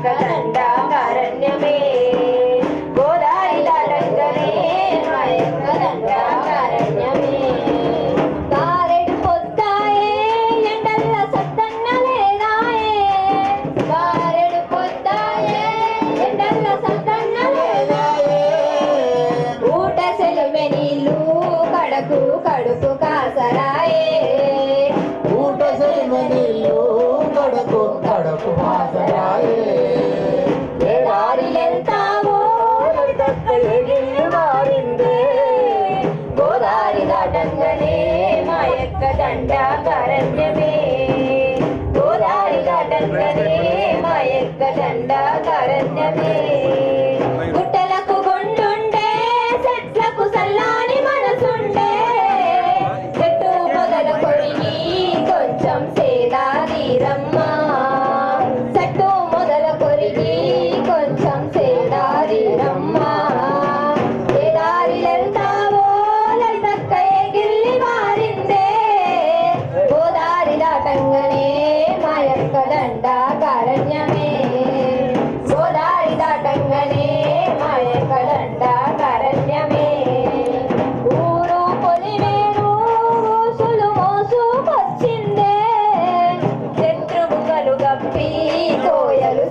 యొక్క దండాకారణ్యమే గోదారి దాటంగనే మా యొక్క దండాకారణ్యమే గారెడు పొద్దాయే ఎండల్ల సత్తన్న లేదాయే గారెడు పొద్దాయే ఎండల్ల సత్తన్న లేదాయే ఊట సెలువె నీళ్ళు కడుపు కాసరాయే ఊట సెలువె నీళ్ళు కడుపు కాసరాయే దారిలెళ్తావో మారిందే గోదారి దాటంగనే మా యొక్క దండాకారణ్యమే గోదారి దాటంగనే మా యొక్క దండాకారణ్యమే గుట్టలకు గుండుండే చెట్లకు సల్లాని మనసుండే చెట్టు మొదలు కొరిగి కొంచెం సేదాదీరమ్మా చెట్టు మొదలు కొరిగి కొంచెం సేదాదీరమ్మా ఏ దారిలెళ్తావో లలితక్క గిల్లి మారిందే గోదారి దాటంగనే మా యొక్క దండాకారణ్యమే గోదారి దాటంగనే మా యొక్క దండాకారణ్యమే ఊరు పొలిమేరు ఊసులు మోసుకొచ్చిందే శత్రువులు గప్పి కోయలు